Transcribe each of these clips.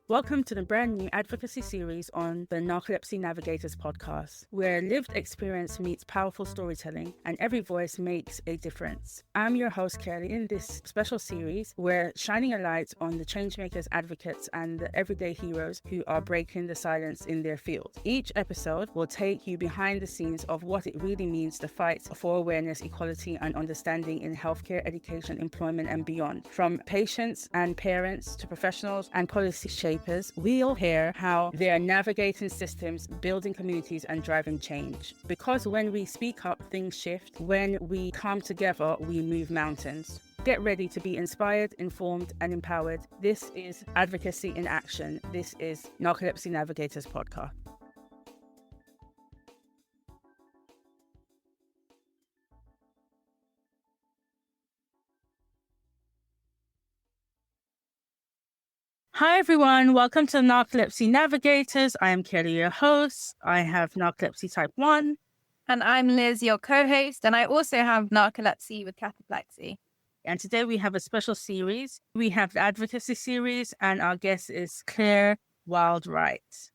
Welcome to the brand new advocacy series on the Narcolepsy Navigators Podcast, where lived experience meets powerful storytelling and every voice makes a difference. I'm your host, Kerly. In this special series, we're shining a light on the changemakers, advocates, and the everyday heroes who are breaking the silence in their field. Each episode will take you behind the scenes of what it really means to fight for awareness, equality, and understanding in healthcare, education, employment, and beyond. From patients and parents to professionals and policy shapers, we'll hear how they are navigating systems, building communities, and driving change. Because when we speak up, things shift. When we come together, we move mountains. Get ready to be inspired, informed, and empowered. This is Advocacy in Action. This is Narcolepsy Navigators Podcast. Hi everyone, welcome to Narcolepsy Navigators. I am Kerly, your host. I have narcolepsy type 1. And I'm Liz, your co-host, and I also have narcolepsy with cataplexy. And today we have a special series. We have the advocacy series, and our guest is Claire Wylds Wright.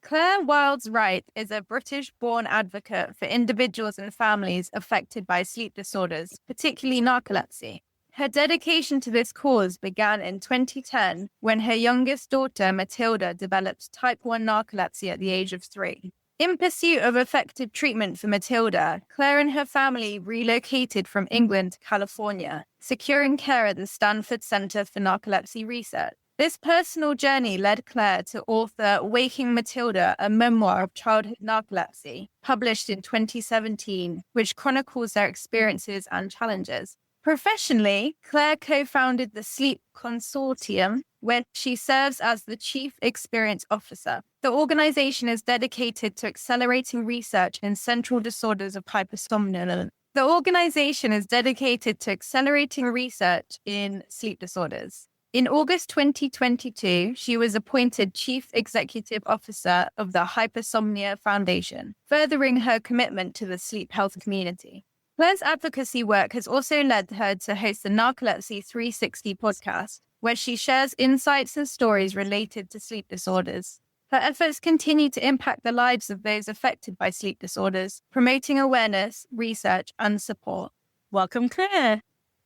Claire Wylds Wright is a British-born advocate for individuals and families affected by sleep disorders, particularly narcolepsy. Her dedication to this cause began in 2010 when her youngest daughter, Matilda, developed type 1 narcolepsy at the age of 3. In pursuit of effective treatment for Matilda, Claire and her family relocated from England to California, securing care at the Stanford Center for Narcolepsy Research. This personal journey led Claire to author Waking Matilda, a memoir of childhood narcolepsy, published in 2017, which chronicles their experiences and challenges. Professionally, Claire co-founded the Sleep Consortium, where she serves as the Chief Experience Officer. The organization is dedicated to accelerating research in central disorders of hypersomnia. The organization is dedicated to accelerating research in sleep disorders. In August 2022, she was appointed Chief Executive Officer of the Hypersomnia Foundation, furthering her commitment to the sleep health community. Claire's advocacy work has also led her to host the Narcolepsy 360 podcast, where she shares insights and stories related to sleep disorders. Her efforts continue to impact the lives of those affected by sleep disorders, promoting awareness, research, and support. Welcome, Claire.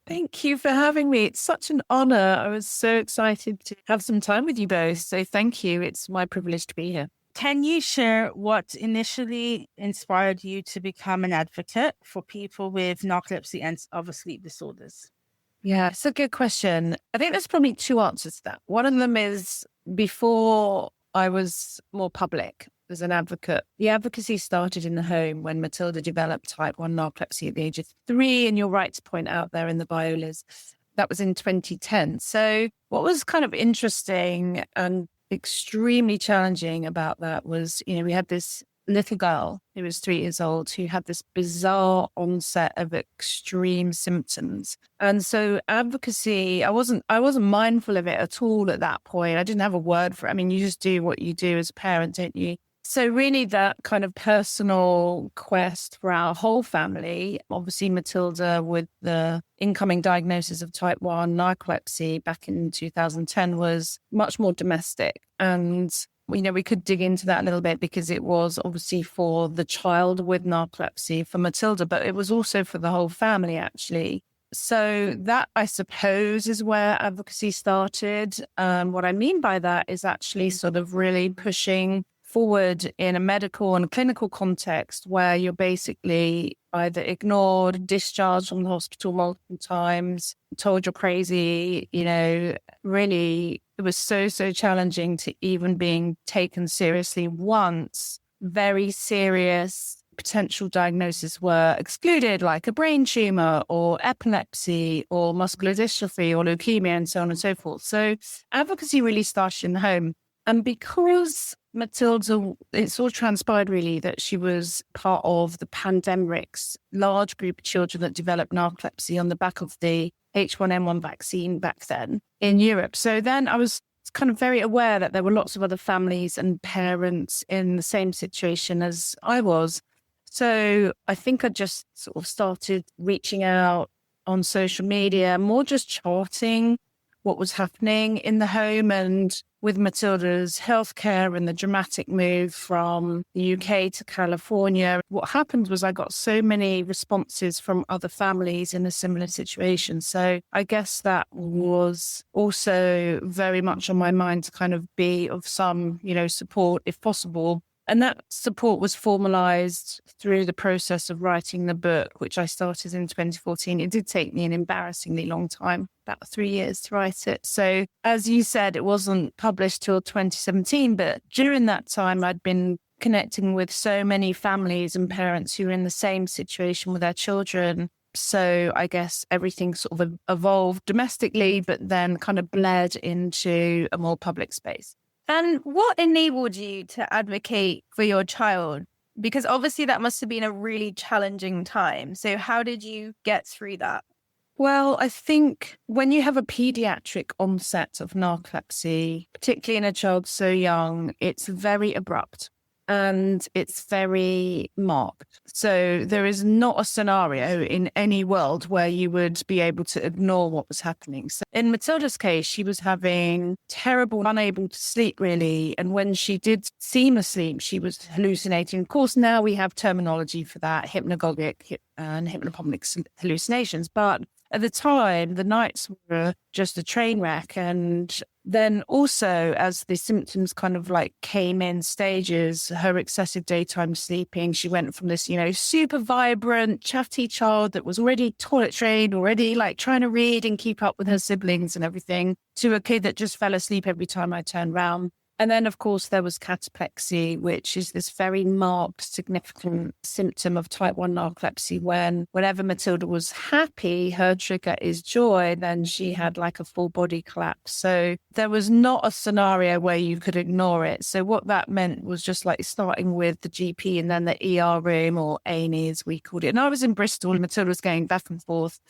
Thank you for having me. It's such an honor. I was so excited to have some time with you both. So thank you. It's my privilege to be here. Can you share what initially inspired you to become an advocate for people with narcolepsy and other sleep disorders? Yeah, it's a good question. I think there's probably two answers to that. One of them is before I was more public as an advocate. The advocacy started in the home when Matilda developed type 1 narcolepsy at the age of 3. And you're right to point out there in the bio, Liz, that was in 2010. So what was kind of interesting and extremely challenging about that was, we had this little girl who was 3 years old who had this bizarre onset of extreme symptoms. And so advocacy, I wasn't mindful of it at all at that point. I didn't have a word for it. I mean, you just do what you do as a parent, don't you? So really that kind of personal quest for our whole family, obviously Matilda with the incoming diagnosis of type 1 narcolepsy back in 2010 was much more domestic. And, we could dig into that a little bit because it was obviously for the child with narcolepsy, for Matilda, but it was also for the whole family actually. So that, I suppose, is where advocacy started. What I mean by that is actually sort of really pushing forward in a medical and clinical context where you're basically either ignored, discharged from the hospital multiple times, told you're crazy, really it was so challenging to even being taken seriously once very serious potential diagnoses were excluded, like a brain tumor or epilepsy or muscular dystrophy or leukemia and so on and so forth. So advocacy really started in the home. And because Matilda, it's all transpired really that she was part of the pandemic's large group of children that developed narcolepsy on the back of the H1N1 vaccine back then in Europe. So then I was kind of very aware that there were lots of other families and parents in the same situation as I was. So I think I just sort of started reaching out on social media, more just charting what was happening in the home. And with Matilda's healthcare and the dramatic move from the UK to California, what happened was I got so many responses from other families in a similar situation. So I guess that was also very much on my mind to kind of be of some, support if possible. And that support was formalized through the process of writing the book, which I started in 2014. It did take me an embarrassingly long time, about 3 years to write it. So as you said, it wasn't published till 2017, but during that time, I'd been connecting with so many families and parents who were in the same situation with their children. So I guess everything sort of evolved domestically, but then kind of bled into a more public space. And what enabled you to advocate for your child? Because obviously that must have been a really challenging time. So how did you get through that? Well, I think when you have a pediatric onset of narcolepsy, particularly in a child so young, it's very abrupt and it's very marked. So there is not a scenario in any world where you would be able to ignore what was happening. So in Matilda's case, she was having terrible, unable to sleep really. And when she did seem asleep, she was hallucinating. Of course, now we have terminology for that, hypnagogic and hypnopompic hallucinations. But at the time, the nights were just a train wreck. And then also, as the symptoms kind of like came in stages, her excessive daytime sleeping, she went from this, super vibrant, chatty child that was already toilet trained, already like trying to read and keep up with her siblings and everything, to a kid that just fell asleep every time I turned around. And then, of course, there was cataplexy, which is this very marked, significant symptom of type 1 narcolepsy. Whenever Matilda was happy, her trigger is joy, then she had like a full body collapse. So there was not a scenario where you could ignore it. So what that meant was just like starting with the GP and then the ER room, or A&E as we called it. And I was in Bristol and Matilda was going back and forth.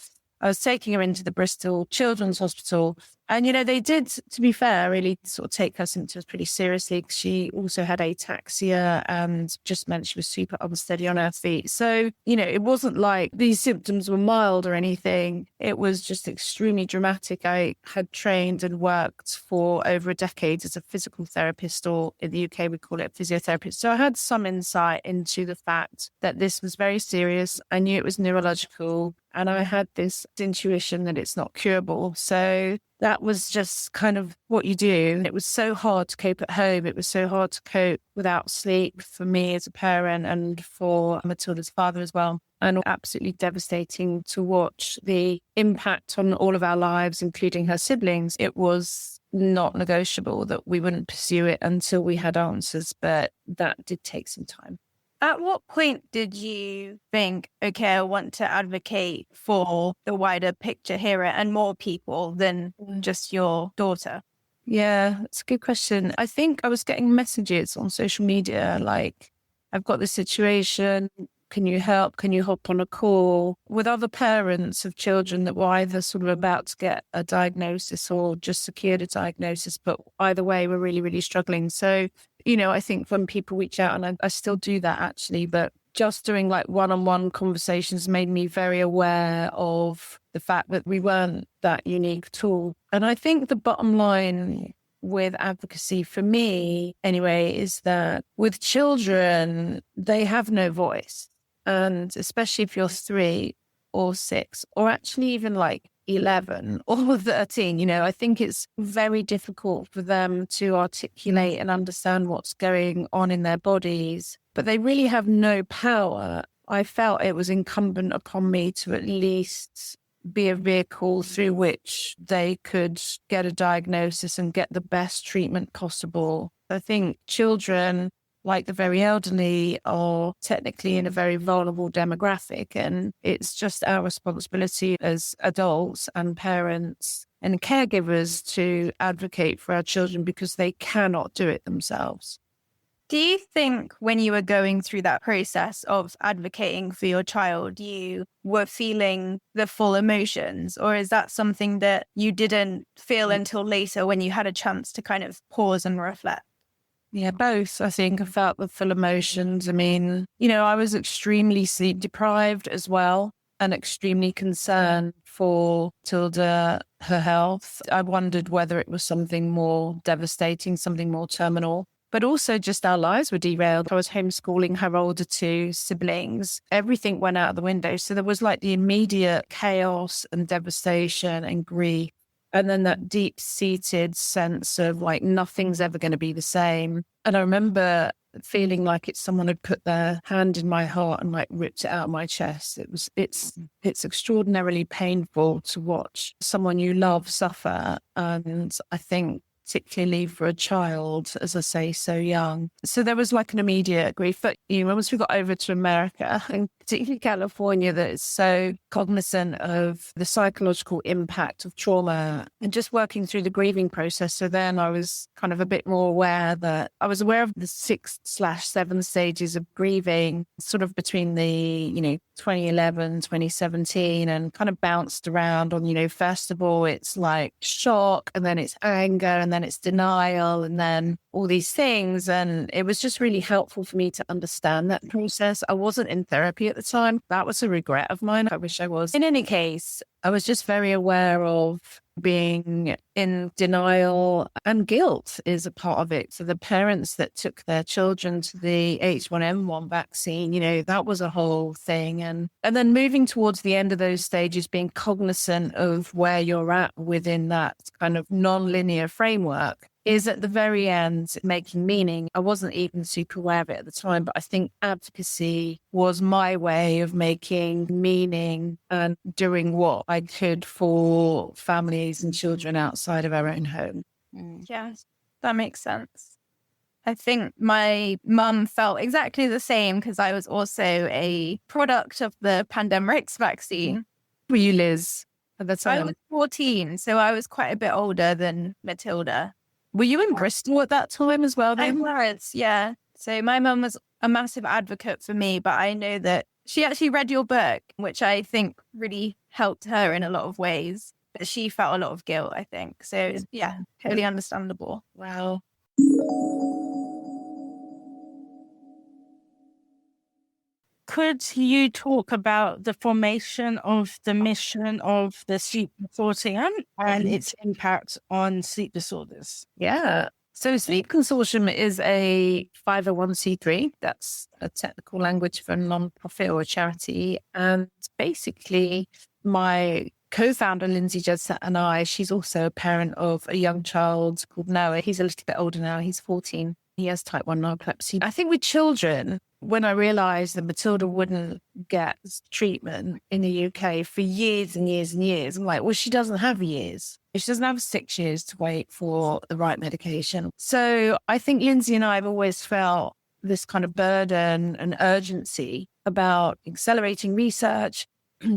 I was taking her into the Bristol Children's Hospital. And, they did, to be fair, really sort of take her symptoms pretty seriously, because she also had ataxia and just meant she was super unsteady on her feet. So, it wasn't like these symptoms were mild or anything. It was just extremely dramatic. I had trained and worked for over a decade as a physical therapist, or in the UK, we call it a physiotherapist. So I had some insight into the fact that this was very serious. I knew it was neurological, and I had this intuition that it's not curable. So that was just kind of what you do. It was so hard to cope at home. It was so hard to cope without sleep for me as a parent and for Matilda's father as well. And absolutely devastating to watch the impact on all of our lives, including her siblings. It was not negotiable that we wouldn't pursue it until we had answers, but that did take some time. At what point did you think, okay, I want to advocate for the wider picture here and more people than just your daughter? Yeah, that's a good question. I think I was getting messages on social media like, I've got this situation. Can you help? Can you hop on a call with other parents of children that were either sort of about to get a diagnosis or just secured a diagnosis, but either way were really, really struggling. So, I think when people reach out, and I still do that actually, but just doing like one-on-one conversations made me very aware of the fact that we weren't that unique at all. And I think the bottom line with advocacy for me anyway is that with children, they have no voice. And especially if you're 3 or 6, or actually even like 11 or 13, I think it's very difficult for them to articulate and understand what's going on in their bodies, but they really have no power. I felt it was incumbent upon me to at least be a vehicle through which they could get a diagnosis and get the best treatment possible. I think children, like the very elderly, are technically in a very vulnerable demographic. And it's just our responsibility as adults and parents and caregivers to advocate for our children, because they cannot do it themselves. Do you think when you were going through that process of advocating for your child, you were feeling the full emotions, or is that something that you didn't feel until later when you had a chance to kind of pause and reflect? Yeah, both. I think I felt the full emotions. I mean, I was extremely sleep deprived as well. and extremely concerned for Tilda, her health. I wondered whether it was something more devastating, something more terminal. But also just our lives were derailed. I was homeschooling her older two siblings. Everything went out the window. So there was like the immediate chaos and devastation and grief. And then that deep-seated sense of like nothing's ever going to be the same. And I remember feeling like someone had put their hand in my heart and like ripped it out of my chest. It's extraordinarily painful to watch someone you love suffer. And I think particularly for a child, as I say, so young. So there was like an immediate grief. But once we got over to America, and particularly California, that is so cognizant of the psychological impact of trauma and just working through the grieving process. So then I was kind of a bit more aware that I was aware of the 6/7 stages of grieving, sort of between the, 2011, 2017, and kind of bounced around on, first of all, it's like shock, and then it's anger, and then it's denial, and then all these things. And it was just really helpful for me to understand that process. I wasn't in therapy at the time. That was a regret of mine. I wish I was. In any case, I was just very aware of being in denial, and guilt is a part of it. So the parents that took their children to the H1N1 vaccine, that was a whole thing. And then moving towards the end of those stages, being cognizant of where you're at within that kind of non-linear framework is at the very end making meaning. I wasn't even super aware of it at the time, but I think advocacy was my way of making meaning and doing what I could for families and children outside of our own home. Yes, that makes sense. I think my mum felt exactly the same because I was also a product of the pandemics vaccine. Were you, Liz, at the time? I was 14, so I was quite a bit older than Matilda. Were you in Bristol at that time as well? I was, yeah. So my mum was a massive advocate for me, but I know that she actually read your book, which I think really helped her in a lot of ways. But she felt a lot of guilt, I think. So yeah, totally understandable. Wow. Could you talk about the formation of the mission of the Sleep Consortium and its impact on sleep disorders? Yeah. So Sleep Consortium is a 501c3. That's a technical language for a non-profit or a charity. And basically, my co-founder, Lindsay Judset, and I, she's also a parent of a young child called Noah. He's a little bit older now. He's 14. He has type 1 narcolepsy. I think with children, when I realized that Matilda wouldn't get treatment in the UK for years and years and years, I'm like, well, she doesn't have years. She doesn't have 6 years to wait for the right medication. So I think Lindsay and I have always felt this kind of burden and urgency about accelerating research,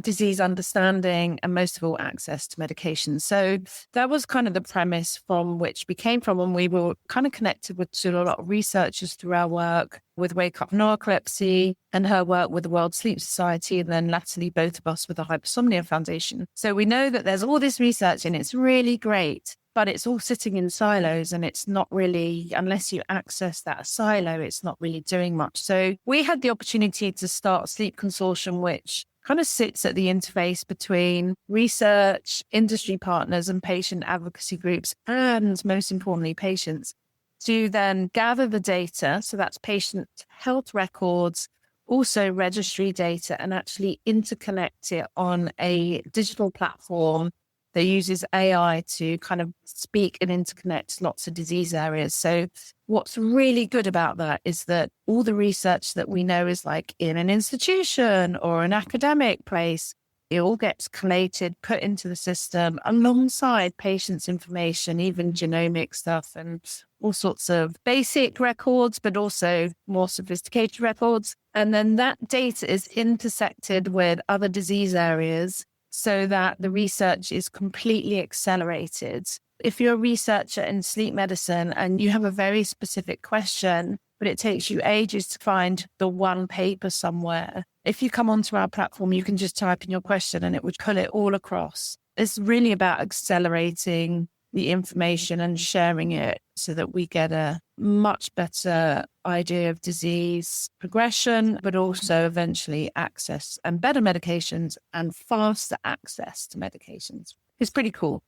disease understanding, and most of all, access to medication. So that was kind of the premise from which we came from, and we were kind of connected to a lot of researchers through our work with Wake Up Narcolepsy and her work with the World Sleep Society, and then latterly both of us with the Hypersomnia Foundation. So we know that there's all this research and it's really great, but it's all sitting in silos, and it's not really, unless you access that silo, it's not really doing much. So we had the opportunity to start Sleep Consortium, which kind of sits at the interface between research, industry partners, and patient advocacy groups, and most importantly, patients, to then gather the data. So that's patient health records, also registry data, and actually interconnect it on a digital platform that uses AI to kind of speak and interconnect lots of disease areas. So what's really good about that is that all the research that we know is like in an institution or an academic place, it all gets collated, put into the system alongside patients' information, even genomic stuff and all sorts of basic records, but also more sophisticated records. And then that data is intersected with other disease areas so that the research is completely accelerated. If you're a researcher in sleep medicine and you have a very specific question, but it takes you ages to find the one paper somewhere, if you come onto our platform, you can just type in your question and it would pull it all across. It's really about accelerating the information and sharing it so that we get a much better idea of disease progression, but also eventually access and better medications and faster access to medications. It's pretty cool.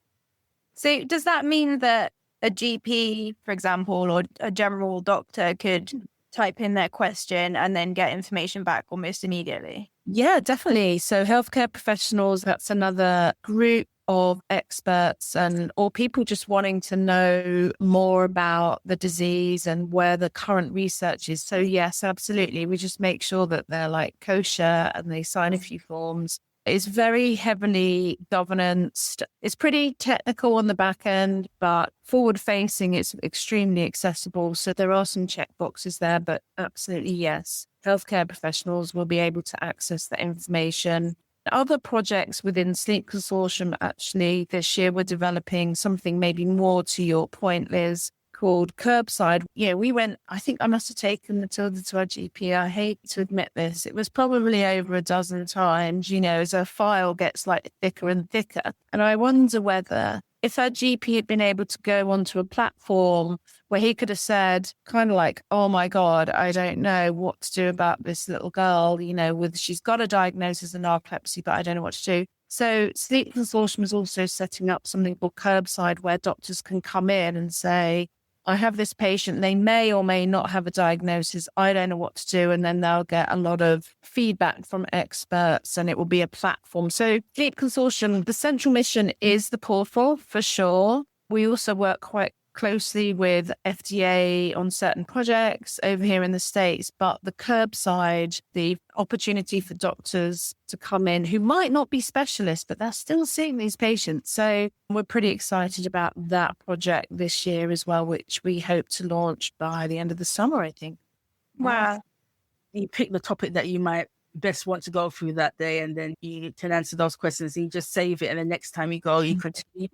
So does that mean that a GP, for example, or a general doctor could type in their question and then get information back almost immediately? Yeah, definitely. So healthcare professionals, that's another group of experts or people just wanting to know more about the disease and where the current research is. So yes, absolutely. We just make sure that they're like kosher and they sign a few forms. It's very heavily governanced. It's pretty technical on the back end, but forward facing, it's extremely accessible. So there are some check boxes there, but absolutely yes. Healthcare professionals will be able to access that information. Other projects within Sleep Consortium, actually, this year we're developing something maybe more to your point, Liz, called Curbside. Yeah, we went, I think I must have taken Matilda to our GP. I hate to admit this. It was probably over a dozen times, as a file gets like thicker and thicker. And I wonder whether if our GP had been able to go onto a platform where he could have said kind of like, oh my God, I don't know what to do about this little girl, she's got a diagnosis of narcolepsy, but I don't know what to do. So Sleep Consortium is also setting up something called Curbside where doctors can come in and say, I have this patient, they may or may not have a diagnosis. I don't know what to do. And then they'll get a lot of feedback from experts and it will be a platform. So Sleep Consortium, the central mission is the portal for sure. We also work quite closely with FDA on certain projects over here in the States, but the Curbside, the opportunity for doctors to come in who might not be specialists, but they're still seeing these patients. So we're pretty excited about that project this year as well, which we hope to launch by the end of the summer, I think. Wow. You pick the topic that you might best want to go through that day, and then you can answer those questions and you just save it. And the next time you go, you continue.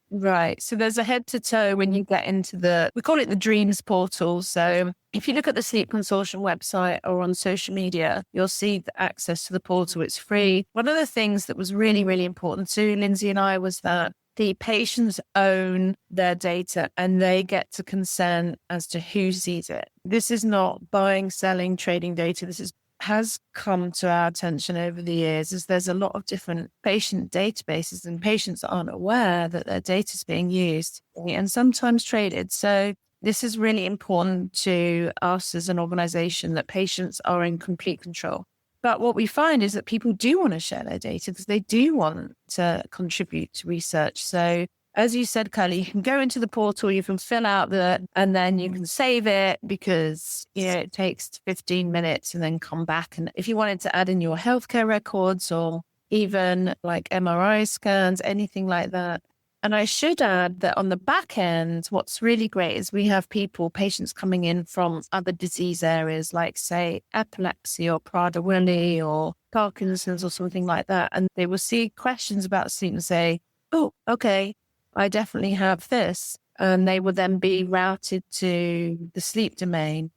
Right. So there's a head to toe when you get into we call it the Dreams portal. So if you look at the Sleep Consortium website or on social media, you'll see the access to the portal. It's free. One of the things that was really, really important to Lindsay and I was that the patients own their data and they get to consent as to who sees it. This is not buying, selling, trading data. This has come to our attention over the years is there's a lot of different patient databases and patients aren't aware that their data is being used and sometimes traded. So this is really important to us as an organization that patients are in complete control. But what we find is that people do want to share their data because they do want to contribute to research. So as you said, Kerly, you can go into the portal, you can fill out and then you can save it because, it takes 15 minutes and then come back. And if you wanted to add in your healthcare records or even like MRI scans, anything like that. And I should add that on the back end, what's really great is we have patients coming in from other disease areas, like say epilepsy or Prader-Willi or Parkinson's or something like that. And they will see questions about sleep and say, oh, okay, I definitely have this. And they will then be routed to the sleep domain,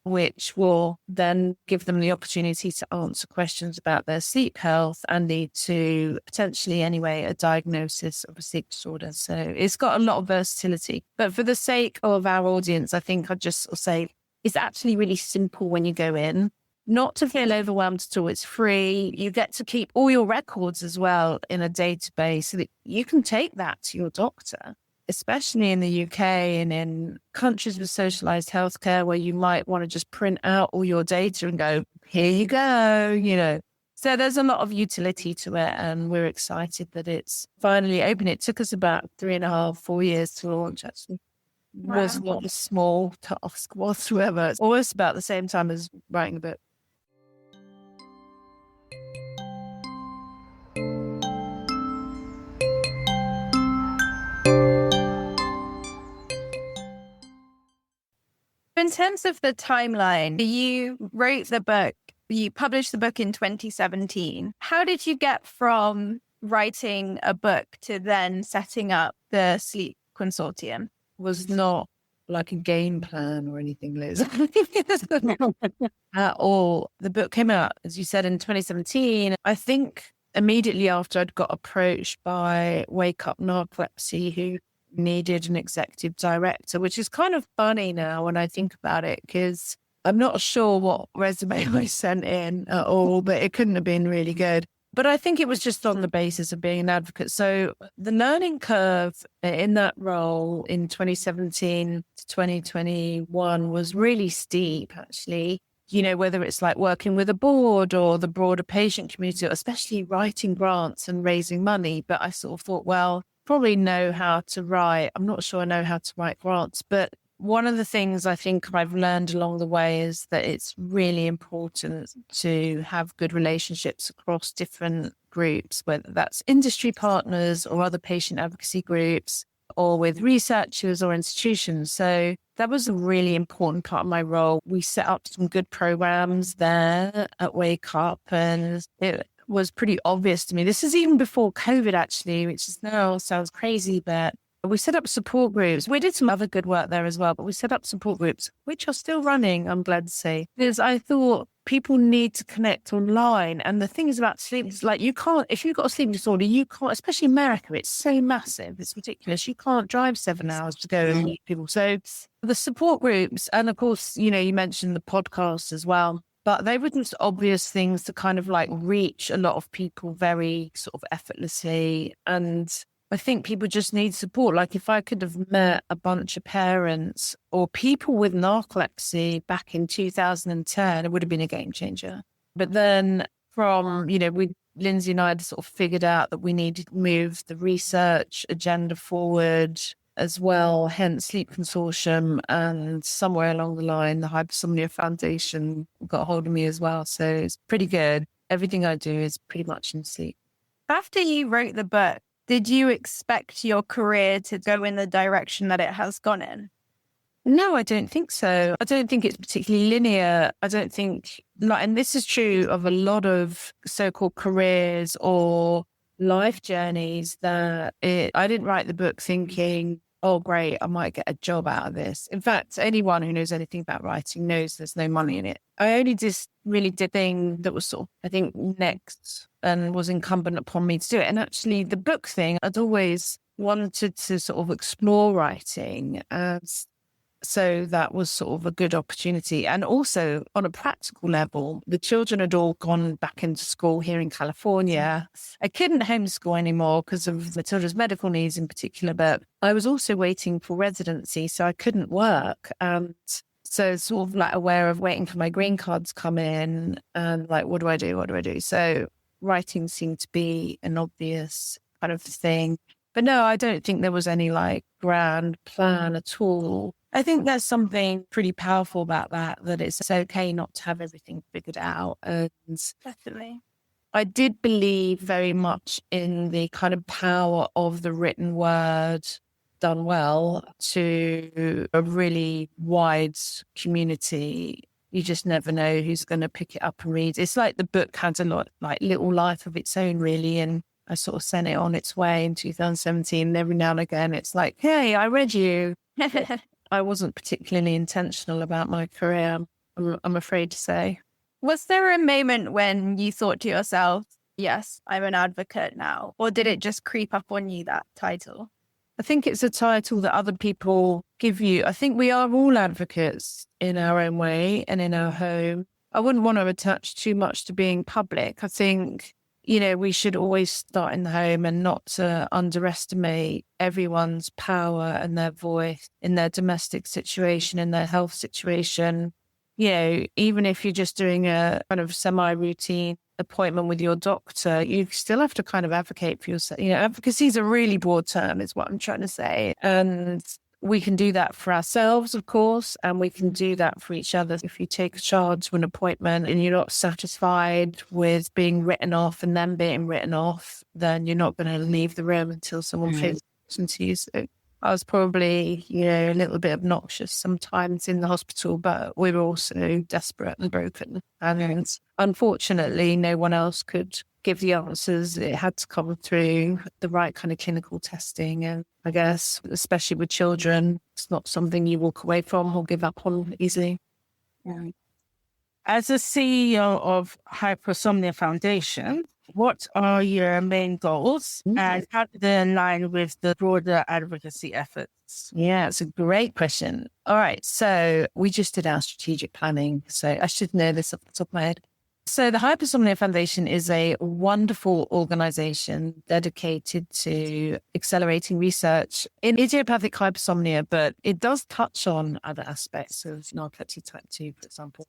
which will then give them the opportunity to answer questions about their sleep health and lead to potentially anyway a diagnosis of a sleep disorder. So it's got a lot of versatility. But for the sake of our audience, I think I'd just say it's actually really simple when you go in. Not to feel overwhelmed at all. It's free. You get to keep all your records as well in a database so that you can take that to your doctor, especially in the UK and in countries with socialized healthcare where you might want to just print out all your data and go, here you go, So there's a lot of utility to it and we're excited that it's finally open. It took us about 3.5, 4 years to launch actually. Wow. Was not a small task whatsoever. It's almost about the same time as writing a book. In terms of the timeline, you wrote the book, you published the book in 2017. How did you get from writing a book to then setting up the Sleep Consortium? Was not like a game plan or anything, Liz. At all. The book came out, as you said, in 2017. I think immediately after I'd got approached by Wake Up Narcolepsy, who needed an executive director, which is kind of funny now when I think about it, because I'm not sure what resume I sent in at all, but it couldn't have been really good. But I think it was just on the basis of being an advocate. So the learning curve in that role in 2017 to 2021 was really steep, actually. You know, whether it's like working with a board or the broader patient community, especially writing grants and raising money. But I sort of thought, well, probably know how to write. I'm not sure I know how to write grants, but one of the things I think I've learned along the way is that it's really important to have good relationships across different groups, whether that's industry partners or other patient advocacy groups, or with researchers or institutions. So that was a really important part of my role. We set up some good programs there at Wake Up, and it was pretty obvious to me. This is even before COVID, actually, which is now sounds crazy, but we set up support groups. We did some other good work there as well, but we set up support groups, which are still running, I'm glad to say. Because I thought people need to connect online. And the thing is about sleep, is like you can't, if you've got a sleep disorder, you can't, especially in America, it's so massive, it's ridiculous. You can't drive 7 hours to go and meet people. So the support groups, and of course, you know, you mentioned the podcast as well, but they were just obvious things to kind of like reach a lot of people very sort of effortlessly. And I think people just need support. Like if I could have met a bunch of parents or people with narcolepsy back in 2010, it would have been a game changer. But then from, you know, Lindsay and I had sort of figured out that we needed to move the research agenda forward as well, hence Sleep Consortium, and somewhere along the line, the Hypersomnia Foundation got hold of me as well. So it's pretty good. Everything I do is pretty much in sleep. After you wrote the book, did you expect your career to go in the direction that it has gone in? No, I don't think so. I don't think it's particularly linear. I don't think, like, and this is true of a lot of so-called careers or life journeys, that I didn't write the book thinking, oh, great, I might get a job out of this. In fact, anyone who knows anything about writing knows there's no money in it. I only just really did a thing that was sort of, I think, next and was incumbent upon me to do it. And actually the book thing, I'd always wanted to sort of explore writing. So that was sort of a good opportunity. And also on a practical level, the children had all gone back into school here in California. I couldn't homeschool anymore because of Matilda's medical needs in particular, but I was also waiting for residency, so I couldn't work. And so sort of like aware of waiting for my green card to come in and like, what do I do? What do I do? So writing seemed to be an obvious kind of thing. But no, I don't think there was any like grand plan at all. I think there's something pretty powerful about that it's okay not to have everything figured out. And Definitely. I did believe very much in the kind of power of the written word done well to a really wide community. You just never know who's going to pick it up and read. It's like the book has a lot, like little life of its own, really. And I sort of sent it on its way in 2017. And every now and again, it's like, hey, I read you. I wasn't particularly intentional about my career, I'm afraid to say. Was there a moment when you thought to yourself, yes, I'm an advocate now? Or did it just creep up on you, that title? I think it's a title that other people give you. I think we are all advocates in our own way and in our home. I wouldn't want to attach too much to being public. I think, you know, we should always start in the home and not to underestimate everyone's power and their voice in their domestic situation, in their health situation. You know, even if you're just doing a kind of semi-routine appointment with your doctor, you still have to kind of advocate for yourself. You know, advocacy is a really broad term, is what I'm trying to say. And we can do that for ourselves, of course, and we can do that for each other. If you take a child to an appointment and you're not satisfied with being written off and them being written off, then you're not going to leave the room until someone pays attention to you. So I was probably, you know, a little bit obnoxious sometimes in the hospital, but we were also desperate and broken. And unfortunately, no one else could give the answers. It had to come through the right kind of clinical testing. And I guess, especially with children, it's not something you walk away from or give up on easily. As a CEO of Hypersomnia Foundation, What are your main goals and how do they align with the broader advocacy efforts? Yeah, it's a great question. All right. So we just did our strategic planning. So I should know this off the top of my head. So the Hypersomnia Foundation is a wonderful organization dedicated to accelerating research in idiopathic hypersomnia, but it does touch on other aspects of narcolepsy type 2, for example,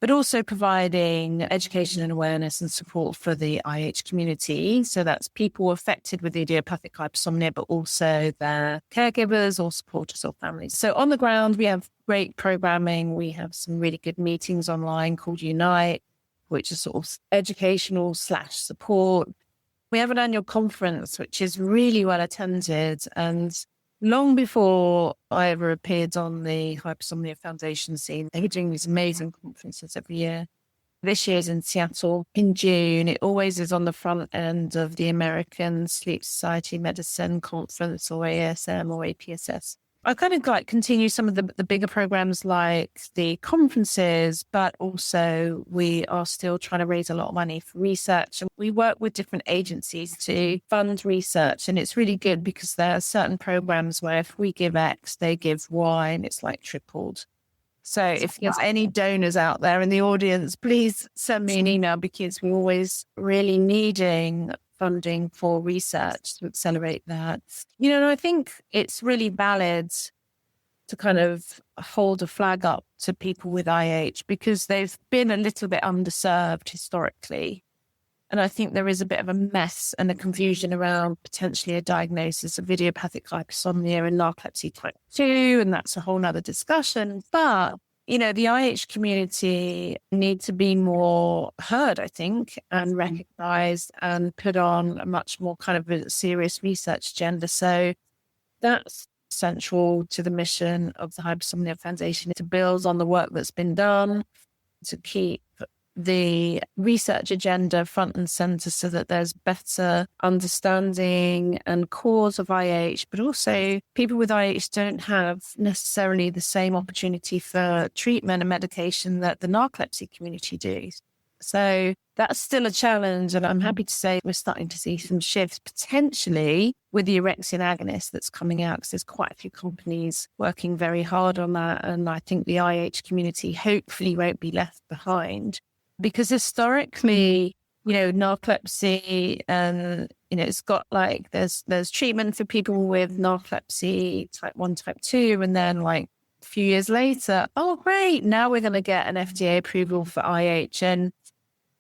but also providing education and awareness and support for the IH community. So that's people affected with idiopathic hypersomnia, but also their caregivers or supporters or families. So on the ground, we have great programming. We have some really good meetings online called Unite, which is sort of educational / support. We have an annual conference, which is really well attended. And long before I ever appeared on the Hypersomnia Foundation scene, they were doing these amazing conferences every year. This year's in Seattle in June. It always is on the front end of the American Sleep Society Medicine Conference or ASM or APSS. I kind of like continue some of the bigger programs like the conferences, but also we are still trying to raise a lot of money for research. And we work with different agencies to fund research. And it's really good because there are certain programs where if we give X, they give Y, and it's like tripled. So if there's any donors out there in the audience, please send me an email because we're always really needing funding for research to accelerate that. You know, I think it's really valid to kind of hold a flag up to people with IH because they've been a little bit underserved historically. And I think there is a bit of a mess and a confusion around potentially a diagnosis of idiopathic hypersomnia and narcolepsy type 2, and that's a whole nother discussion. But you know, the IH community need to be more heard, I think, and recognized and put on a much more kind of a serious research agenda. So that's central to the mission of the Hypersomnia Foundation, to build on the work that's been done, to keep the research agenda front and center so that there's better understanding and cause of IH, but also people with IH don't have necessarily the same opportunity for treatment and medication that the narcolepsy community do. So that's still a challenge. And I'm happy to say we're starting to see some shifts potentially with the orexin agonist that's coming out because there's quite a few companies working very hard on that. And I think the IH community hopefully won't be left behind. Because historically, you know, narcolepsy and, you know, it's got like, there's treatment for people with narcolepsy type 1, type 2. And then like a few years later, oh, great, now we're going to get an FDA approval for IH. And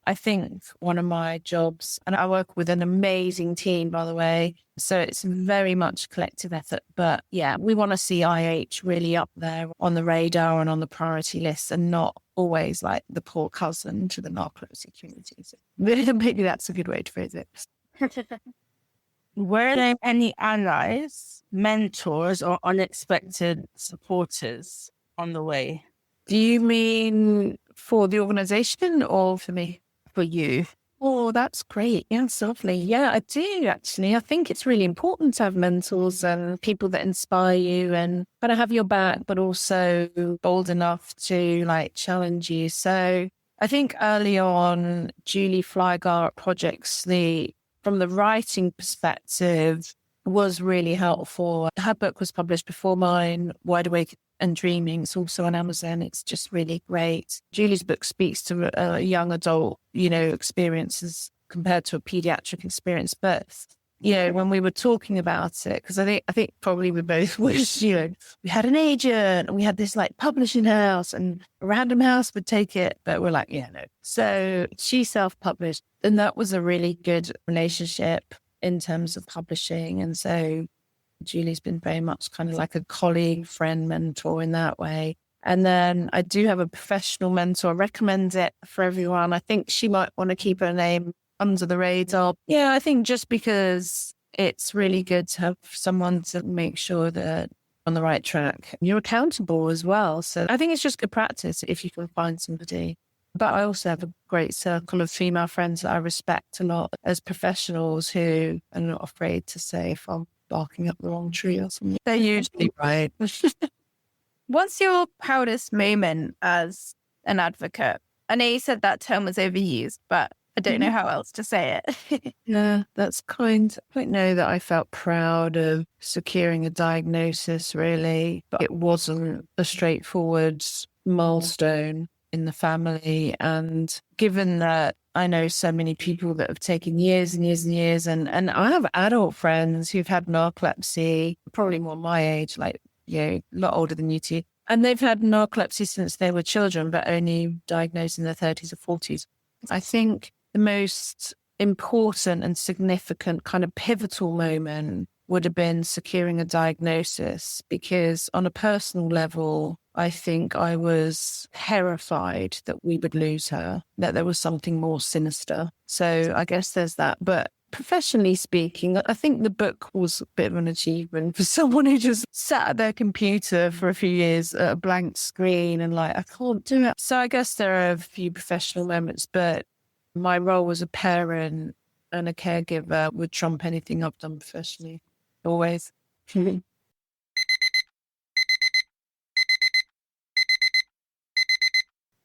I think one of my jobs, and I work with an amazing team, by the way, so it's very much collective effort. But yeah, we want to see IH really up there on the radar and on the priority list and not always like the poor cousin to the narcolepsy community. So maybe that's a good way to phrase it. Were there any allies, mentors, or unexpected supporters on the way? Do you mean for the organization or for me? For you? Oh, that's great. Yeah, that's lovely. Yeah, I do actually. I think it's really important to have mentors and people that inspire you and kind of have your back, but also bold enough to like challenge you. So I think early on, Julie Flygar at Projects, from the writing perspective, was really helpful. Her book was published before mine, Wide Awake and Dreaming. It's also on Amazon. It's just really great. Julie's book speaks to a young adult, you know, experiences compared to a pediatric experience. But, you know, when we were talking about it, because I think probably we both wish, you know, we had an agent and we had this like publishing house and a random house would take it. But we're like, yeah, no. So she self-published and that was a really good relationship in terms of publishing. And so Julie's been very much kind of like a colleague, friend, mentor in that way. And then I do have a professional mentor. I recommend it for everyone. I think she might want to keep her name under the radar. Yeah, I think just because it's really good to have someone to make sure that on the right track. You're accountable as well. So I think it's just good practice if you can find somebody. But I also have a great circle of female friends that I respect a lot as professionals who are not afraid to say if I'm barking up the wrong tree or something. They're usually right. What's your proudest moment as an advocate? I know you said that term was overused, but I don't know how else to say it. Yeah, that's kind. I don't know that I felt proud of securing a diagnosis, really, but it wasn't a straightforward milestone in the family. And given that I know so many people that have taken years and years and years, and I have adult friends who've had narcolepsy, probably more my age, like, a lot older than you two. And they've had narcolepsy since they were children, but only diagnosed in their 30s or 40s. I think the most important and significant kind of pivotal moment would have been securing a diagnosis, because on a personal level, I think I was terrified that we would lose her, that there was something more sinister. So I guess there's that. But professionally speaking, I think the book was a bit of an achievement for someone who just sat at their computer for a few years at a blank screen and like, I can't do it. So I guess there are a few professional moments, but my role as a parent and a caregiver would trump anything I've done professionally, always.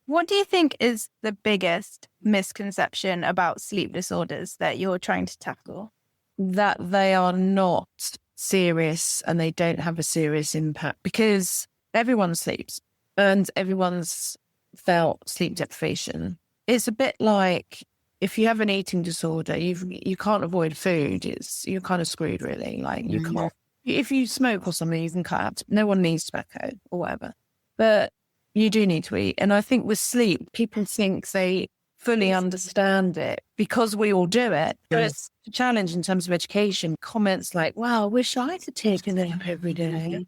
What do you think is the biggest misconception about sleep disorders that you're trying to tackle? That they are not serious and they don't have a serious impact, because everyone sleeps and everyone's felt sleep deprivation. It's a bit like if you have an eating disorder, you can't avoid food. You're kind of screwed, really. Like you can't. If you smoke or something, you can cut out. No one needs tobacco or whatever, but you do need to eat. And I think with sleep, people think they fully understand it because we all do it. But it's a challenge in terms of education. Comments like, "Wow, I wish I could take a nap every day,"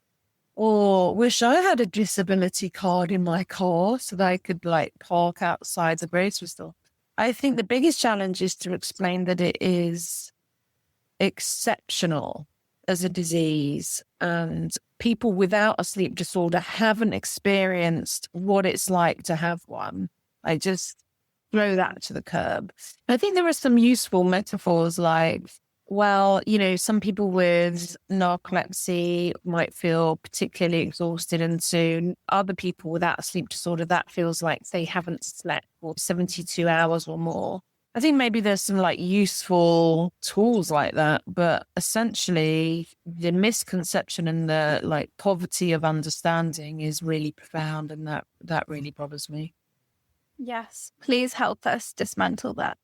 or "Wish I had a disability card in my car so that I could like park outside the grocery store." I think the biggest challenge is to explain that it is exceptional as a disease, and people without a sleep disorder haven't experienced what it's like to have one. I just throw that to the curb. I think there are some useful metaphors like, well, some people with narcolepsy might feel particularly exhausted, and soon other people without a sleep disorder, that feels like they haven't slept for 72 hours or more. I think maybe there's some like useful tools like that, but essentially the misconception and the like poverty of understanding is really profound, and that really bothers me. Yes, please help us dismantle that.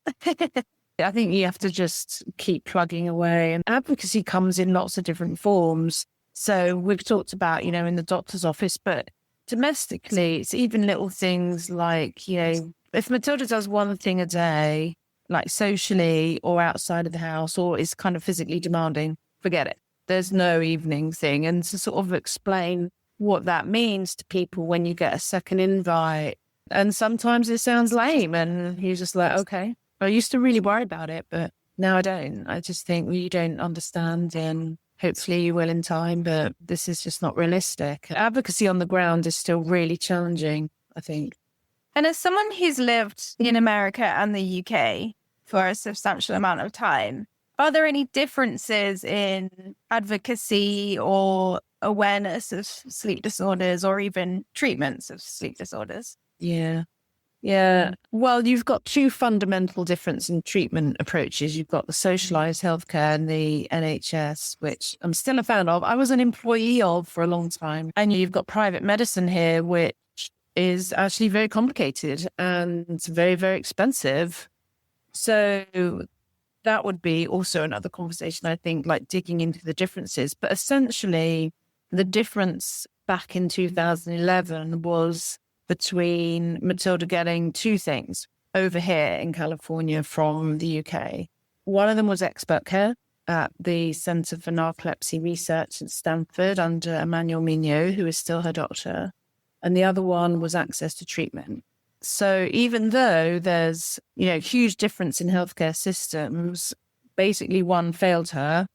I think you have to just keep plugging away, and advocacy comes in lots of different forms. So we've talked about, in the doctor's office, but domestically, it's even little things like, if Matilda does one thing a day, like socially or outside of the house, or is kind of physically demanding, forget it. There's no evening thing. And to sort of explain what that means to people when you get a second invite. And sometimes it sounds lame and you're just like, okay. I used to really worry about it, but now I don't. I just think you don't understand, and hopefully you will in time, but this is just not realistic. Advocacy on the ground is still really challenging, I think. And as someone who's lived in America and the UK for a substantial amount of time, are there any differences in advocacy or awareness of sleep disorders or even treatments of sleep disorders? Yeah. Well, you've got two fundamental difference in treatment approaches. You've got the socialized healthcare and the NHS, which I'm still a fan of. I was an employee of for a long time. And you've got private medicine here, which is actually very complicated and very, very expensive. So that would be also another conversation, I think, like digging into the differences. But essentially, the difference back in 2011 was between Matilda getting two things over here in California from the UK. One of them was expert care at the Center for Narcolepsy Research at Stanford under Emmanuel Mignot, who is still her doctor. And the other one was access to treatment. So even though there's, huge difference in healthcare systems, basically one failed her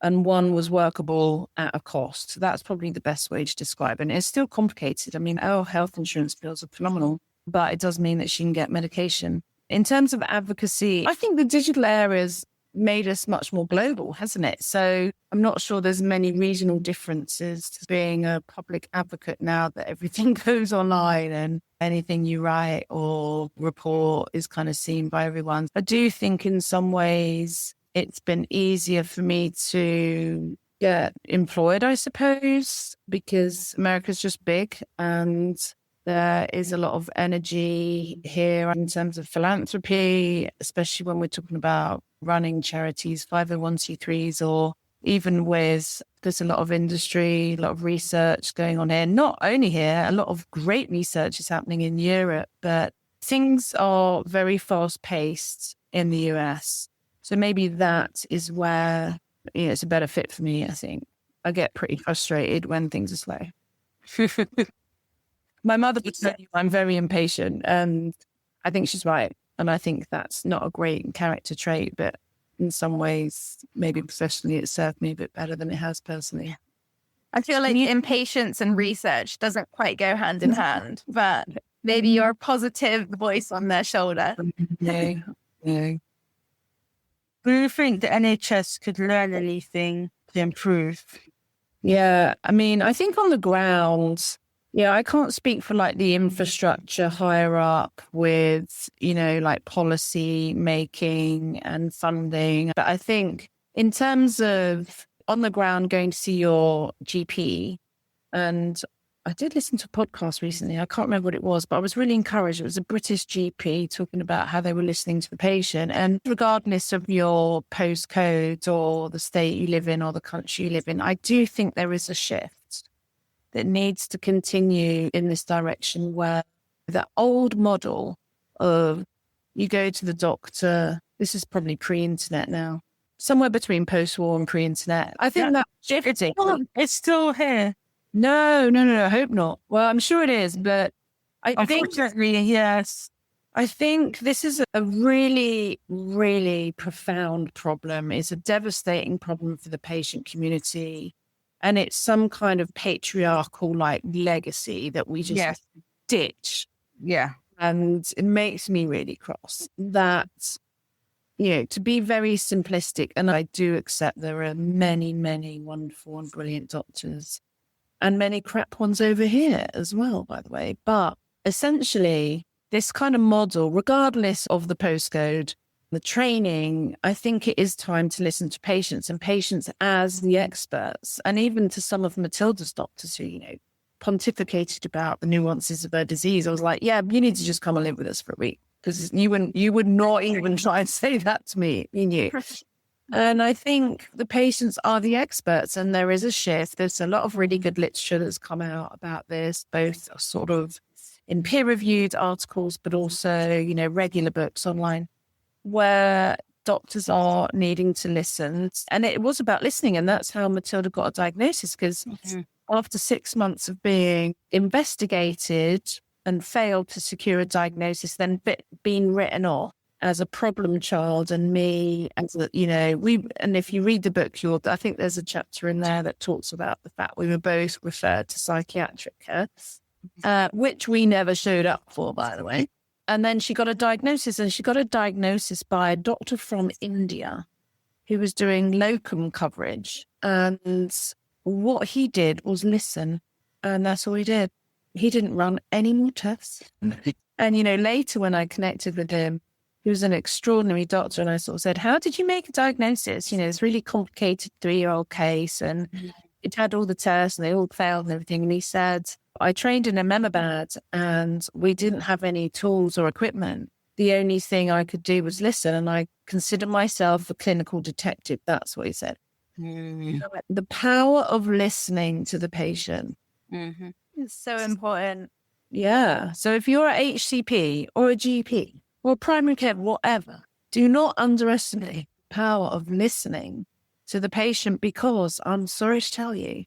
and one was workable at a cost. That's probably the best way to describe it. And it's still complicated. I mean, our health insurance bills are phenomenal, but it does mean that she can get medication. In terms of advocacy, I think the digital era is made us much more global, hasn't it? So I'm not sure there's many regional differences to being a public advocate now that everything goes online and anything you write or report is kind of seen by everyone. I do think in some ways it's been easier for me to get employed, I suppose, because America's just big and there is a lot of energy here in terms of philanthropy, especially when we're talking about running charities, 501c3s, or even there's a lot of industry, a lot of research going on here. Not only here, a lot of great research is happening in Europe, but things are very fast paced in the US. So maybe that is where it's a better fit for me, I think. I get pretty frustrated when things are slow. My mother would tell you I'm very impatient, and I think she's right. And I think that's not a great character trait, but in some ways, maybe professionally, it served me a bit better than it has personally. I feel like impatience and research doesn't quite go hand in hand, but maybe you're a positive voice on their shoulder. No. Do you think the NHS could learn anything to improve? Yeah, I mean, I think on the ground, I can't speak for like the infrastructure higher up with, like policy making and funding. But I think in terms of on the ground going to see your GP, and I did listen to a podcast recently. I can't remember what it was, but I was really encouraged. It was a British GP talking about how they were listening to the patient. And regardless of your postcode or the state you live in or the country you live in, I do think there is a shift that needs to continue in this direction where the old model of you go to the doctor, this is probably pre-internet now, somewhere between post-war and pre-internet. I think that's shifting. It's still here. No, I hope not. Well, I'm sure it is, but I think, yes. I think this is a really, really profound problem. It's a devastating problem for the patient community. And it's some kind of patriarchal like legacy that we just ditch. Yeah. And it makes me really cross that, to be very simplistic, and I do accept there are many, many wonderful and brilliant doctors and many crap ones over here as well, by the way. But essentially, this kind of model, regardless of the postcode, the training, I think it is time to listen to patients and patients as the experts, and even to some of Matilda's doctors who, pontificated about the nuances of her disease. I was like, yeah, you need to just come and live with us for a week, because you would not even try and say that to me, you knew. And I think the patients are the experts, and there is a shift. There's a lot of really good literature that's come out about this, both sort of in peer-reviewed articles, but also, regular books online, where doctors are needing to listen. And it was about listening. And that's how Matilda got a diagnosis, because after 6 months of being investigated and failed to secure a diagnosis, then being written off as a problem child, and me, as and if you read the book, I think there's a chapter in there that talks about the fact we were both referred to psychiatric care, which we never showed up for, by the way. And then she got a diagnosis, and she got a diagnosis by a doctor from India who was doing locum coverage. And what he did was listen. And that's all he did. He didn't run any more tests. And, later when I connected with him, he was an extraordinary doctor. And I sort of said, how did you make a diagnosis? It's a really complicated 3-year-old case. And it had all the tests and they all failed and everything. And he said, I trained in a Memabad and we didn't have any tools or equipment. The only thing I could do was listen, and I consider myself a clinical detective. That's what he said. The power of listening to the patient. It's so important. Yeah. So if you're a HCP or a GP or primary care, whatever, do not underestimate the power of listening to the patient, because I'm sorry to tell you,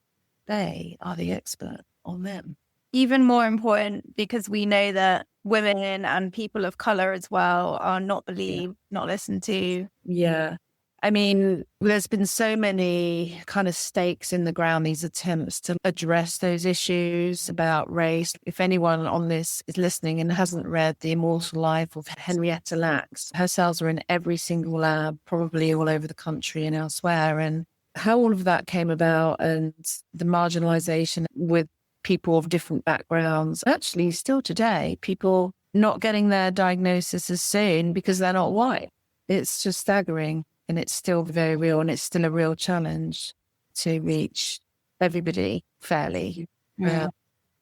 they are the expert on them. Even more important, because we know that women and people of color as well are not believed, not listened to. Yeah. I mean, there's been so many kind of stakes in the ground, these attempts to address those issues about race. If anyone on this is listening and hasn't read The Immortal Life of Henrietta Lacks, her cells are in every single lab, probably all over the country and elsewhere. And how all of that came about and the marginalization with people of different backgrounds, actually still today, people not getting their diagnosis as soon because they're not white. It's just staggering. And it's still very real, and it's still a real challenge to reach everybody fairly. Yeah.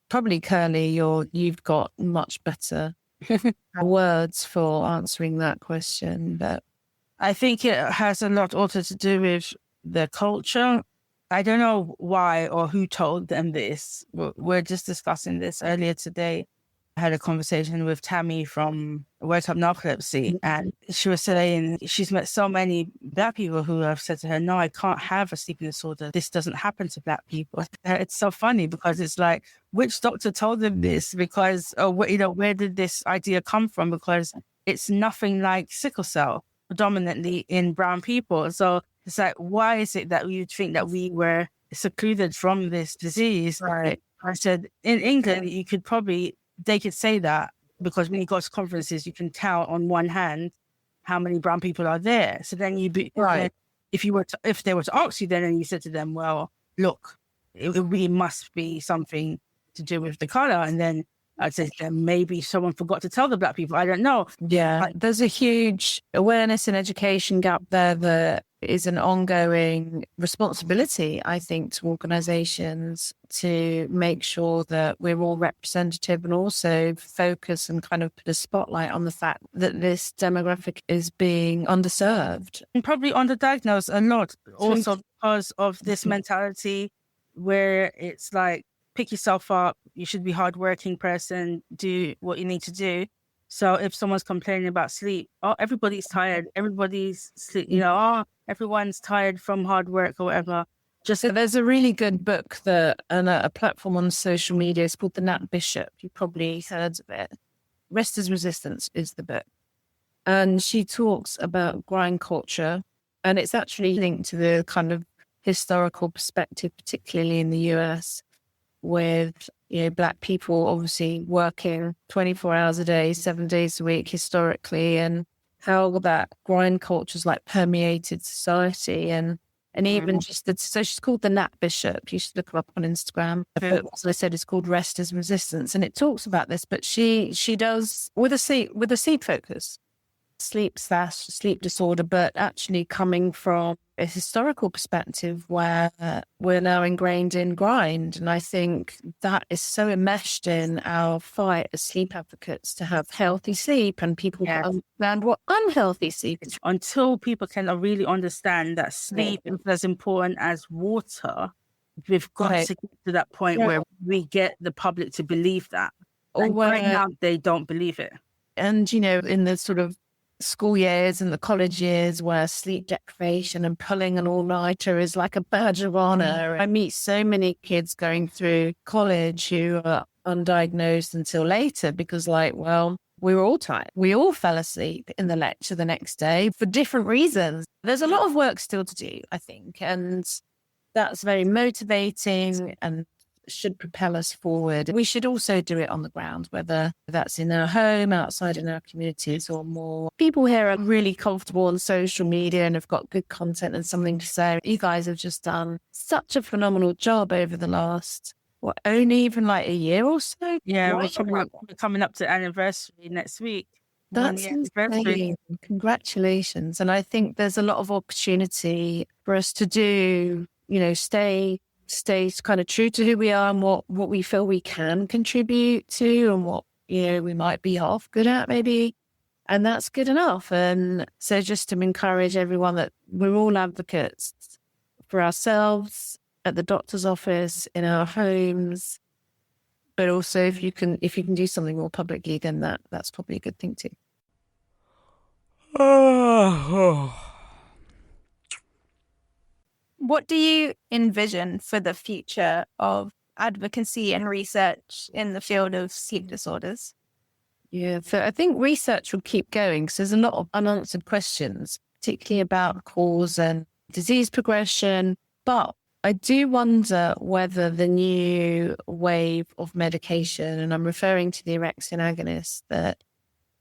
Probably, Kerly, you've got much better words for answering that question. But I think it has a lot also to do with the culture. I don't know why or who told them this. We're just discussing this earlier today. I had a conversation with Tammy from Wake Up Narcolepsy, and she was saying she's met so many Black people who have said to her, no, I can't have a sleeping disorder. This doesn't happen to Black people. It's so funny because it's like, which doctor told them this? Because, where did this idea come from? Because it's nothing like sickle cell, predominantly in brown people. So it's like, why is it that you'd think that we were secluded from this disease? right. I said, in England, they could say that because when you go to conferences, you can count on one hand how many brown people are there. So then Right. if they were to ask you then and you said to them, well, look, it really must be something to do with the color. And then I'd say maybe someone forgot to tell the Black people. I don't know. Yeah, there's a huge awareness and education gap there that is an ongoing responsibility, I think, to organisations to make sure that we're all representative and also focus and kind of put a spotlight on the fact that this demographic is being underserved. And probably underdiagnosed a lot also because of this mentality where it's like, pick yourself up, you should be a hardworking person, do what you need to do. So if someone's complaining about sleep, everybody's tired, everybody's sleep, everyone's tired from hard work or whatever. So there's a really good book and a platform on social media. It's called The Nat Bishop. You probably heard of it. Rest is Resistance is the book. And she talks about grind culture. And it's actually linked to the kind of historical perspective, particularly in the US, with Black people obviously working 24 hours a day, 7 days a week historically, and how that grind culture's like permeated society and even so she's called the Nat Bishop. You should look her up on Instagram. But as I said, it's called Rest is Resistance, and it talks about this. But she does with a sleep focus, sleep disorder, but actually coming from a historical perspective where we're now ingrained in grind. And I think that is so enmeshed in our fight as sleep advocates to have healthy sleep and people to understand what unhealthy sleep is. Until people can really understand that sleep is as important as water, we've got to get to that point where we get the public to believe that. And right now, they don't believe it. And, in the sort of school years and the college years where sleep deprivation and pulling an all-nighter is like a badge of honor. I meet so many kids going through college who are undiagnosed until later because we were all tired. We all fell asleep in the lecture the next day for different reasons. There's a lot of work still to do, I think, and that's very motivating and should propel us forward. We should also do it on the ground, whether that's in our home, outside in our communities, or more. People here are really comfortable on social media and have got good content and something to say. You guys have just done such a phenomenal job over the last, only even like a year or so? Yeah, we're coming up to anniversary next week. That's insane. Congratulations. And I think there's a lot of opportunity for us to do, stay kind of true to who we are and what we feel we can contribute to and what, we might be half good at maybe. And that's good enough. And so just to encourage everyone that we're all advocates for ourselves at the doctor's office, in our homes, but also if you can do something more publicly, then that's probably a good thing too. What do you envision for the future of advocacy and research in the field of sleep disorders? Yeah, so I think research will keep going because there's a lot of unanswered questions. particularly about cause and disease progression. But I do wonder whether the new wave of medication, and I'm referring to the orexin agonists that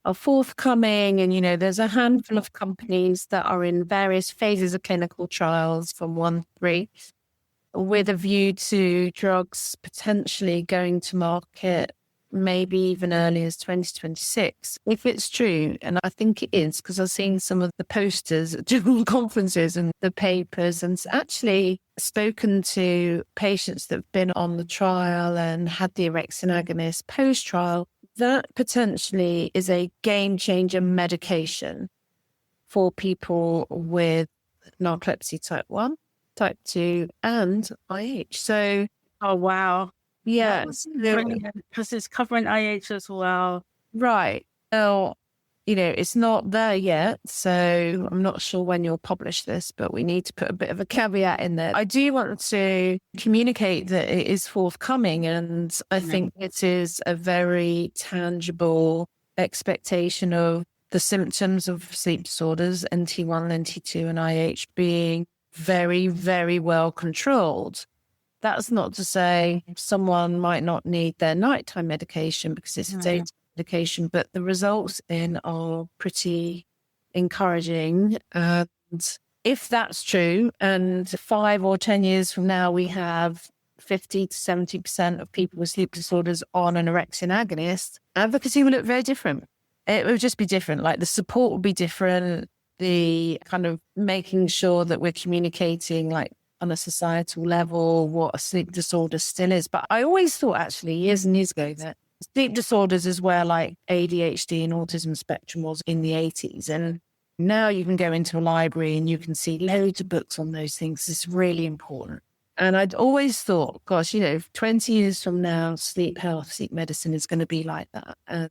are forthcoming, and, there's a handful of companies that are in various phases of clinical trials from 1 to 3, with a view to drugs potentially going to market maybe even early as 2026. If it's true, and I think it is, because I've seen some of the posters at different conferences and the papers, and actually spoken to patients that have been on the trial and had the orexin agonist post-trial, that potentially is a game-changer medication for people with narcolepsy type 1, type 2, and IH. So, Oh, wow. yeah. Because it's covering IH as well. Right. Now, it's not there yet, so I'm not sure when you'll publish this, but we need to put a bit of a caveat in there. I do want to communicate that it is forthcoming, and I think it is a very tangible expectation of the symptoms of sleep disorders, NT1, NT2, and IH being very, very well controlled. That's not to say someone might not need their nighttime medication because it's a daytime medication, but the results in are pretty encouraging. And if that's true, and 5 or 10 years from now, we have 50 to 70% of people with sleep disorders on an orexin agonist, advocacy will look very different. It will just be different. Like, the support will be different. The kind of making sure that we're communicating, like, on a societal level, what a sleep disorder still is. But I always thought, actually, years and years ago, that sleep disorders is where, like, ADHD and autism spectrum was in the 80s. And now you can go into a library and you can see loads of books on those things. It's really important. And I'd always thought, gosh, 20 years from now, sleep health, sleep medicine is going to be like that. And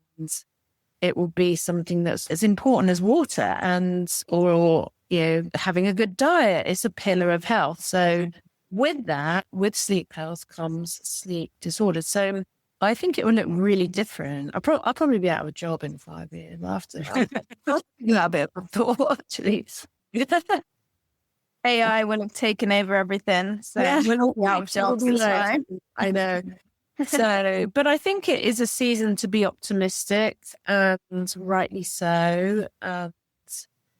it will be something that's as important as water or having a good diet. Is a pillar of health. So with that, with sleep health comes sleep disorders. So I think it will look really different. I'll probably be out of a job in 5 years after. I'll give that a bit of thought, actually. AI will have taken over everything. So we'll all be out of jobs. I know. So, but I think it is a season to be optimistic, and rightly so.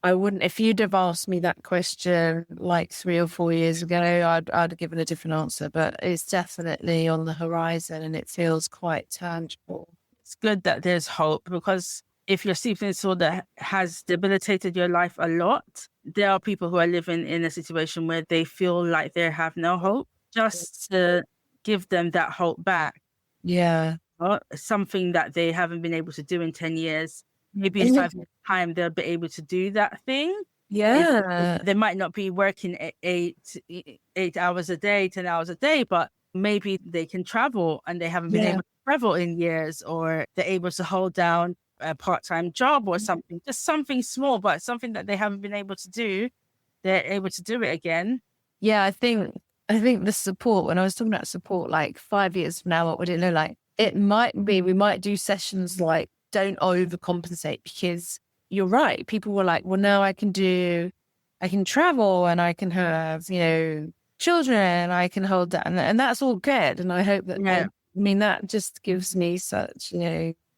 I wouldn't, if you'd have asked me that question like 3 or 4 years ago, I'd have given a different answer, but it's definitely on the horizon and it feels quite tangible. It's good that there's hope, because if your sleep disorder has debilitated your life a lot, there are people who are living in a situation where they feel like they have no hope. Just to give them that hope back. Yeah. Something that they haven't been able to do in 10 years. Maybe in 5 years' time, they'll be able to do that thing. Yeah. They might not be working 8 hours a day, 10 hours a day, but maybe they can travel and they haven't been able to travel in years, or they're able to hold down a part-time job or something, just something small, but something that they haven't been able to do, they're able to do it again. Yeah, I think the support, when I was talking about support, like 5 years from now, what would it look like? It might be, we might do sessions like don't overcompensate, because you're right. People were like, well, now I can travel and I can have, children, I can hold that. And that's all good. And I hope that, that just gives me such,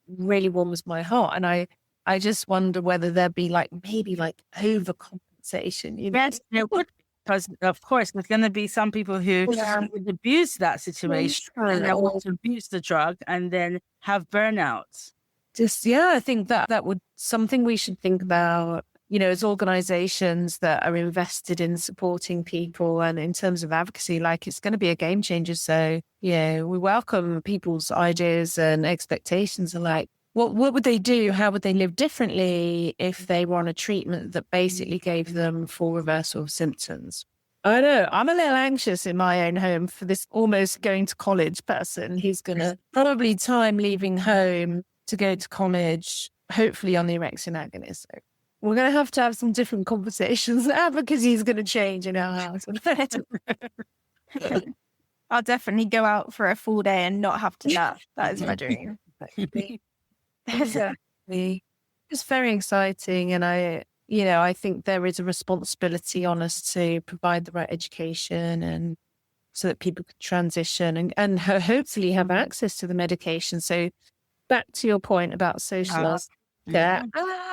really warms my heart. And I just wonder whether there'd be maybe overcompensation. Yes, there would. Because, of course, there's going to be some people who would abuse that situation and they want to abuse the drug and then have burnouts. I think that would something we should think about, as organizations that are invested in supporting people and in terms of advocacy, it's going to be a game changer. So, we welcome people's ideas and expectations and what would they do? How would they live differently if they were on a treatment that basically gave them full reversal of symptoms? I know. I'm a little anxious in my own home for this almost going to college person. He's going to probably time leaving home to go to college, hopefully on the orexin agonist. So we're going to have some different conversations. Advocacy is going to change in our house. I'll definitely go out for a full day and not have to nap. That is my dream. Exactly. It's very exciting. And I think there is a responsibility on us to provide the right education and so that people can transition and hopefully have access to the medication. So back to your point about socialized care,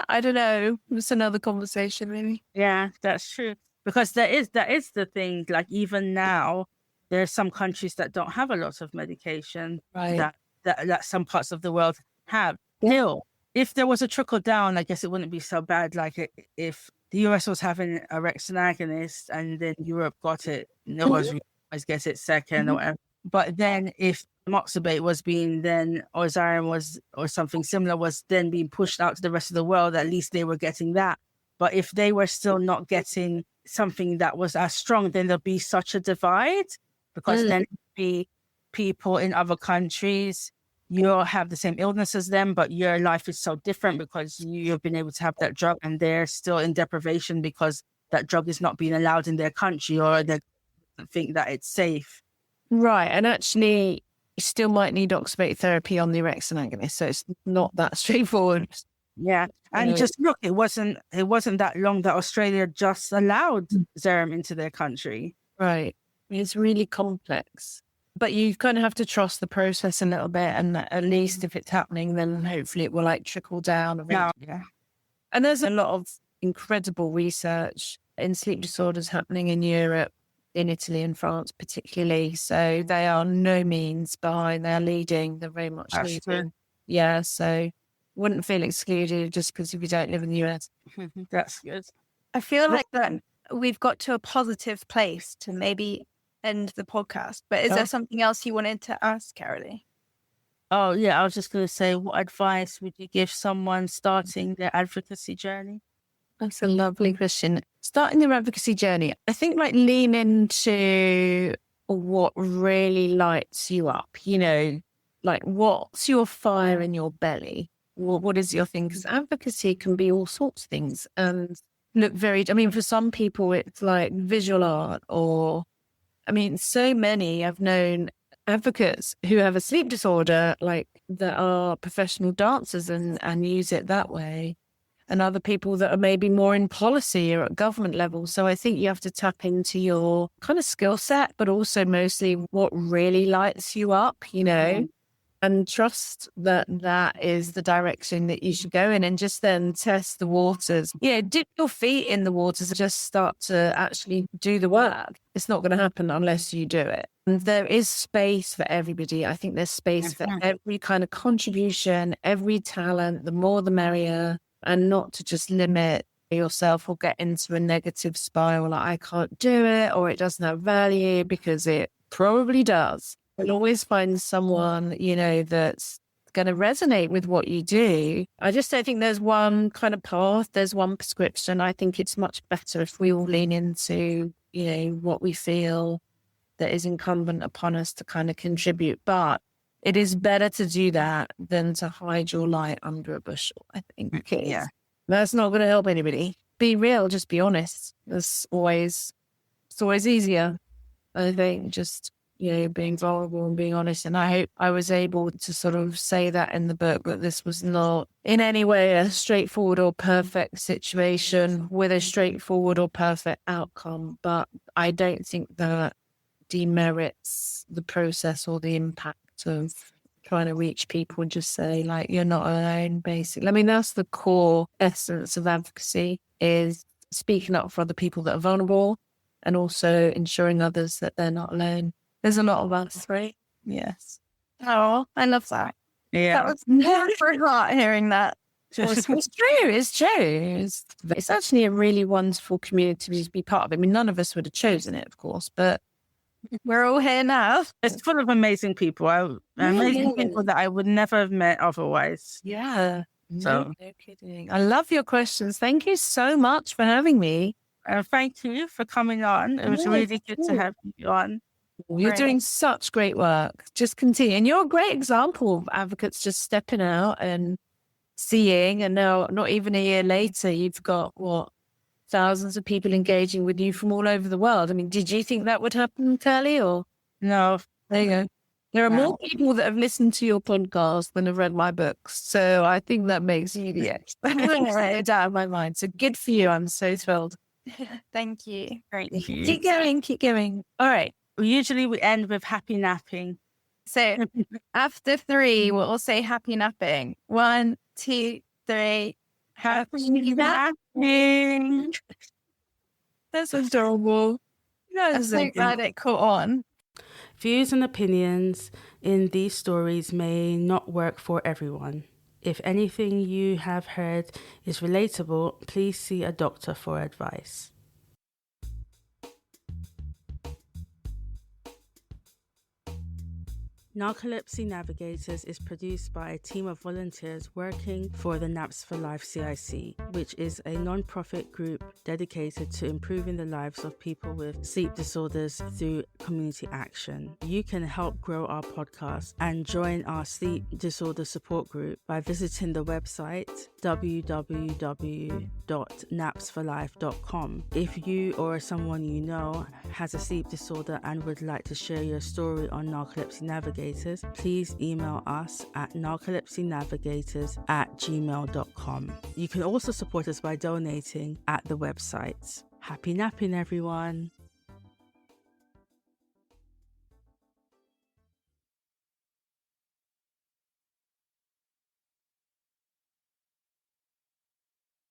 I don't know. It's another conversation, really. Yeah, that's true. Because that is the thing. Like even now, there are some countries that don't have a lot of medication Right. that some parts of the world have. Yeah. Still, if there was a trickle down, I guess it wouldn't be so bad. Like if the US was having a orexin agonist and then Europe got it, no one's always gets it second or whatever. But then if moxibate was being then, or Xyrem was, or something similar was then being pushed out to the rest of the world, at least they were getting that. But if they were still not getting something that was as strong, then there'll be such a divide, because then it'll be people in other countries, you'll have the same illness as them, but your life is so different because you've been able to have that drug and they're still in deprivation because that drug is not being allowed in their country, or they think that it's safe. Right. And actually, you still might need oxybate therapy on the orexin agonist. So it's not that straightforward. Yeah. And just look, it wasn't that long that Australia just allowed Xyrem into their country. Right. It's really complex. But you kind of have to trust the process a little bit. And at least if it's happening, then hopefully it will like trickle down. Yeah. And there's a lot of incredible research in sleep disorders happening in Europe, in Italy and France particularly. So they are no means behind. They're leading. They're very much leading. True. Yeah. So wouldn't feel excluded just because if you don't live in the US. That's good. I feel like that we've got to a positive place to maybe end the podcast. But is there something else you wanted to ask, Kerly? Oh, yeah. I was just going to say, what advice would you give someone starting their advocacy journey? That's a lovely question. Starting their advocacy journey, I think like lean into what really lights you up, like what's your fire in your belly? What is your thing? Because advocacy can be all sorts of things and look for some people, it's like visual art so many I've known advocates who have a sleep disorder, like that are professional dancers and use it that way. And other people that are maybe more in policy or at government level. So I think you have to tap into your kind of skill set, but also mostly what really lights you up, and trust that is the direction that you should go in, and just then test the waters. Dip your feet in the waters and just start to actually do the work. It's not going to happen unless you do it. And there is space for everybody. I think there's space for every kind of contribution, every talent, the more the merrier. And not to just limit yourself or get into a negative spiral like I can't do it or it doesn't have value, because it probably does. You'll always find someone, that's going to resonate with what you do. I just don't think there's one kind of path. There's one prescription. I think it's much better if we all lean into, what we feel that is incumbent upon us to kind of contribute. But it is better to do that than to hide your light under a bushel, I think. Yeah. That's not going to help anybody. Be real, just be honest. It's always easier, I think, just, being vulnerable and being honest. And I hope I was able to sort of say that in the book, that this was not in any way a straightforward or perfect situation with a straightforward or perfect outcome. But I don't think that demerits the process or the impact of trying to reach people and just say, like, you're not alone, basically. That's the core essence of advocacy, is speaking up for other people that are vulnerable and also ensuring others that they're not alone. There's a lot of us, right? Yes. Oh, I love that. Yeah. That was very hard hearing that. It's true. It's actually a really wonderful community to be part of. None of us would have chosen it, of course, but we're all here now. It's full of amazing people. Amazing people that I would never have met otherwise. Yeah. No kidding. I love your questions. Thank you so much for having me. Thank you for coming on. It was really good to have you on. You're doing such great work. Just continue. And you're a great example of advocates just stepping out and seeing. And now, not even a year later, you've got thousands of people engaging with you from all over the world. Did you think that would happen, Kerly, or? No. There you go. There are more people that have listened to your podcast than have read my books. So I think that makes you the expert. It's out of my mind. So good for you. I'm so thrilled. Thank you. Great. Keep going. All right. Usually we end with happy napping. So after 3, we'll all say happy napping. 1, 2, 3. Happy napping. That's adorable. I'm so glad it caught on. Views and opinions in these stories may not work for everyone. If anything you have heard is relatable, please see a doctor for advice. Narcolepsy Navigators is produced by a team of volunteers working for the Naps for Life CIC, which is a non-profit group dedicated to improving the lives of people with sleep disorders through community action. You can help grow our podcast and join our sleep disorder support group by visiting the website www.napsforlife.com. If you or someone you know has a sleep disorder and would like to share your story on Narcolepsy Navigators, please email us at narcolepsynavigators@gmail.com. You can also support us by donating at the website. Happy napping, everyone.